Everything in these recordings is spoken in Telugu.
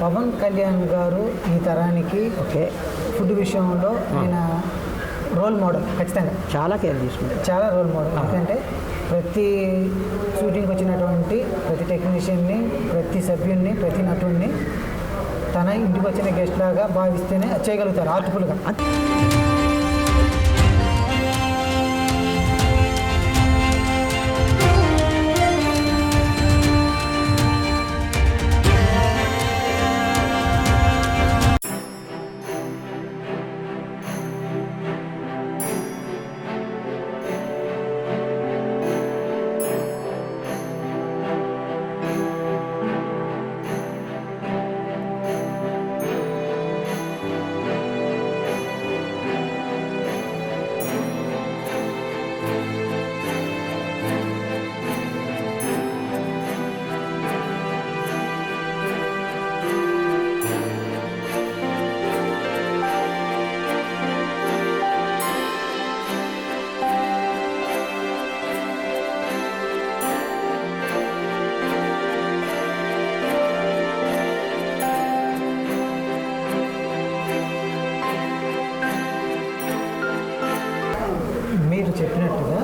పవన్ కళ్యాణ్ గారు ఈ తరానికి ఫుడ్ విషయంలో ఆయన రోల్ మోడల్. ఖచ్చితంగా చాలా కేర్ తీసుకుంటారు, చాలా రోల్ మోడల్. ఎందుకంటే ప్రతి షూటింగ్కి వచ్చినటువంటి ప్రతి టెక్నీషియన్ని, ప్రతి సభ్యుల్ని, ప్రతి నటుడిని తన ఇంటికి వచ్చిన గెస్ట్ లాగా భావిస్తేనే చేయగలుగుతారు ఆర్టిఫుల్గా. మీరు చెప్పినట్టుగా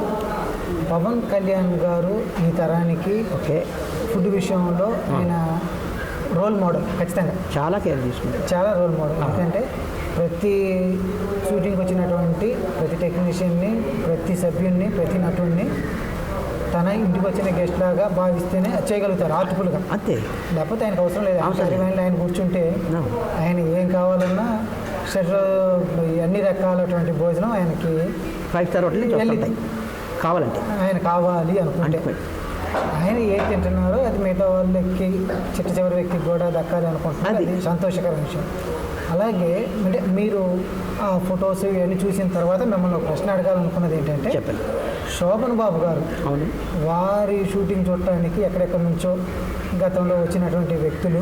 పవన్ కళ్యాణ్ గారు ఈ తరానికి ఫుడ్ విషయంలో ఆయన రోల్ మోడల్. ఖచ్చితంగా చాలా కేర్ తీసుకుంటారు, చాలా రోల్ మోడల్. ఎందుకంటే ప్రతి షూటింగ్కి వచ్చినటువంటి ప్రతి టెక్నీషియన్ని, ప్రతి సభ్యుల్ని, ప్రతి నటుడిని తన ఇంటికి వచ్చిన గెస్ట్ లాగా భావిస్తేనే చేయగలుగుతారు ఆర్టిఫుల్గా. అంతే, లేకపోతే ఆయనకు అవసరం లేదు. ఆయన కూర్చుంటే ఆయన ఏం కావాలన్నా అన్ని రకాలటువంటి భోజనం ఆయనకి 5 స్టార్ హోటల్ కావాలంటే ఆయన కావాలి అనుకుంటే ఆయన ఏది తింటున్నారో అది మిగతా వాళ్ళకి చివరి వ్యక్తికి కూడా దక్కాలి అనుకుంటున్నారు. అది సంతోషకర విషయం. అలాగే అంటే మీరు ఆ ఫొటోస్ ఇవన్నీ చూసిన తర్వాత మిమ్మల్ని ఒక ప్రశ్న అడగాలనుకున్నది ఏంటంటే, చెప్పండి. శోభన్ బాబు గారు వారి షూటింగ్ చూడటానికి ఎక్కడెక్కడి నుంచో గతంలో వచ్చినటువంటి వ్యక్తులు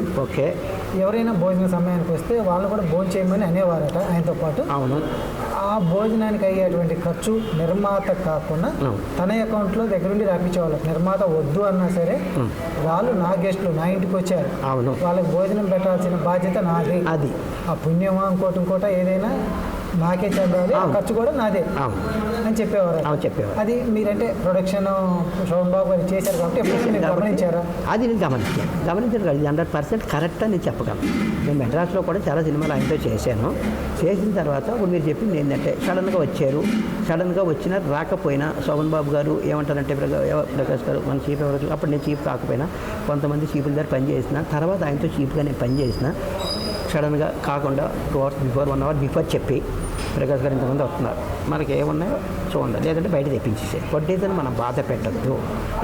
ఎవరైనా భోజన సమయానికి వస్తే వాళ్ళు కూడా భోజనం చేయమని అనేవారట ఆయనతో పాటు. అవును. ఆ భోజనానికి అయ్యేటువంటి ఖర్చు నిర్మాత కాకుండా తన అకౌంట్లో దగ్గరుండి రాపించేవాళ్ళు. నిర్మాత వద్దు అన్నా సరే వాళ్ళు నా గెస్టులు నా ఇంటికి వచ్చారు, వాళ్ళకి భోజనం పెట్టాల్సిన బాధ్యత నాది. అది ఆ పుణ్యమా ఇంకోటి ఏదైనా నాకే చెందాలి, ఆ ఖర్చు కూడా నాదే అని చెప్పేవారు. అది మీరంటే ప్రొడక్షన్ శోభన్ బాబు గారు చేశారు కాబట్టి ఎప్పుడు గమనించారా? అది నేను గమనించాను కాదు, 100% కరెక్ట్ అని నేను చెప్పగలను. నేను మెడ్రాస్లో కూడా చాలా సినిమాలు ఆయనతో చేశాను. చేసిన తర్వాత ఇప్పుడు మీరు చెప్పింది ఏంటంటే సడన్గా వచ్చారు, సడన్గా వచ్చినా రాకపోయినా శోభన్ బాబు గారు ఏమంటారంటే ప్రకాష్ గారు మన చీఫ్ ఎవరు, అప్పుడు నేను చీఫ్ కాకపోయినా కొంతమంది చీఫ్ల దగ్గర పనిచేసిన తర్వాత ఆయనతో చీఫ్గా నేను పనిచేసిన. సడన్గా కాకుండా 2 hours బిఫోర్ 1 hour బిఫోర్ చెప్పి ప్రకాష్ గారు ఇంతమంది వస్తున్నారు, మనకి ఏమున్నాయో చూడండి, లేదంటే బయట తెప్పించేసే కొట్టేదని మనం బాధ పెట్టద్దు.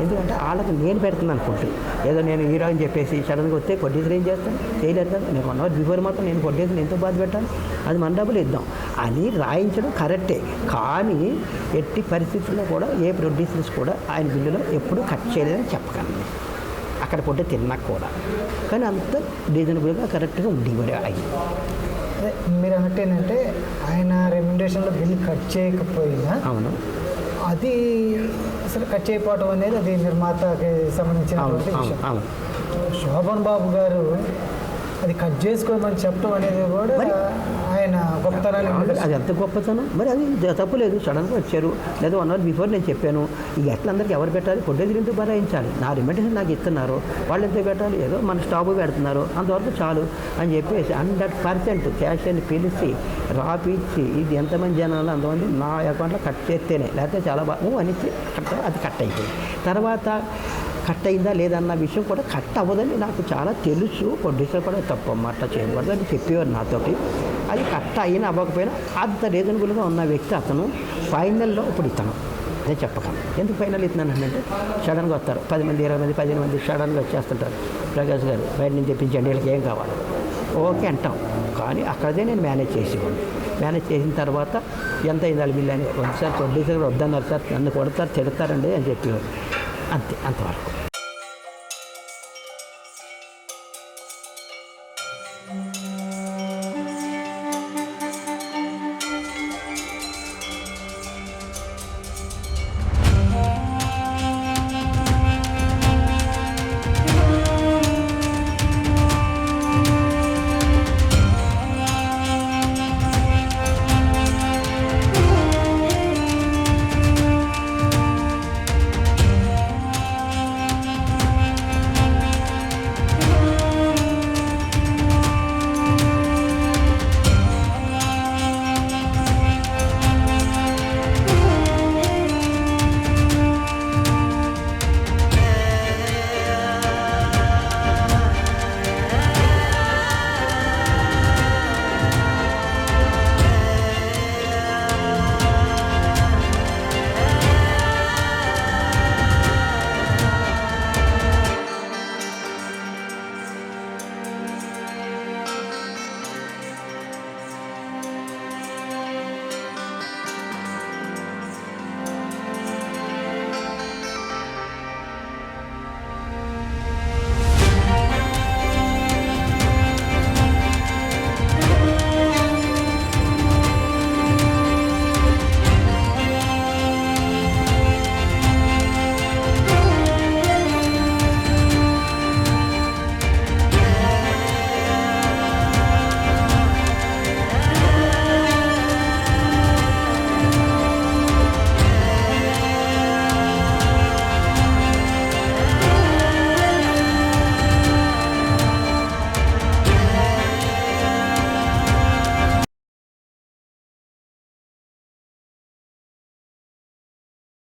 ఎందుకంటే వాళ్ళకి నేను పెడుతున్నాను ఫుడ్. ఏదో నేను హీరో అని చెప్పేసి సడన్గా వస్తే కొట్టేసి ఏం చేస్తాను, చేయలేరు కదా. నేను 1 hour బిఫోర్ మాత్రం నేను కొట్టేసి ఎంతో బాధ పెట్టాను, అది మన డబ్బులు ఇద్దాం అని రాయించడం కరెక్టే. కానీ ఎట్టి పరిస్థితుల్లో కూడా ఏ ప్రొడ్యూసర్స్ కూడా ఆయన బిల్లులో ఎప్పుడూ కట్ చేయలేదని చెప్పగలను. అక్కడ పొట్టే తిన్నా కూడా, కానీ అంత రీజనబుల్గా కరెక్ట్గా ఉండేవారు. అయ్యి మీరు అన్నట్టు ఏంటంటే ఆయన రెమ్యునరేషన్లో బిల్ కట్ చేయకపోయినా అది అసలు కట్ చేయకపోవడం అనేది అది నిర్మాతకి సంబంధించినటువంటి విషయం. శోభన్ బాబు గారు అది కట్ చేసుకోమని చెప్పడం అనేది కూడా ఆయన గొప్పతనాన్ని. అది ఎంత గొప్పతనం మరి, అది తప్పులేదు. సడన్గా వచ్చారు, లేదా 1 hour బిఫోర్ నేను చెప్పాను ఇక ఎట్లా అందరికీ ఎవరు పెట్టాలి, కొట్టేది ఎందుకు భరాయించాలి, నా రిమెంటేషన్ నాకు ఇస్తున్నారు, వాళ్ళు ఎంత పెట్టాలి, ఏదో మన స్టాప్ పెడుతున్నారు అంతవరకు చాలు అని చెప్పేసి 100% క్యాష్ అని పిలిచి రాపిచ్చి ఇది ఎంతమంది జనాలు అంతమంది నా అకౌంట్లో కట్ చేస్తేనే, లేకపోతే చాలా బాగా అని అది కట్ అయిపోయింది. తర్వాత కట్ అయిందా లేదన్న విషయం కూడా కట్ అవ్వదని నాకు చాలా తెలుసు. ప్రొడ్యూసర్ కూడా తప్పు మాట చేయకూడదు అని చెప్పేవారు నాతోటి. అది కట్ అయినా అవ్వకపోయినా అంత రీజనబుల్గా ఉన్న వ్యక్తి అతను. ఫైనల్లో ఇప్పుడు ఇతను అదే చెప్పగలను. ఎందుకు ఫైనల్ ఇస్తున్నానంటే సడన్గా వస్తారు 10 మంది 20 మంది 15 మంది సడన్గా వచ్చేస్తుంటారు. ప్రకాష్ గారు బయట నుంచి తెప్పించండి, వీళ్ళకి ఏం కావాలి ఓకే అంటాం, కానీ అక్కడే నేను మేనేజ్ చేసేవాడిని. మేనేజ్ చేసిన తర్వాత ఎంత అయింది బిల్ అని ఒకసారి ప్రొడ్యూసర్ వద్దన్నారు, సార్ నన్ను కొడతారు తిడతారండి అని చెప్పేవారు. అంతే, అంతవరకు.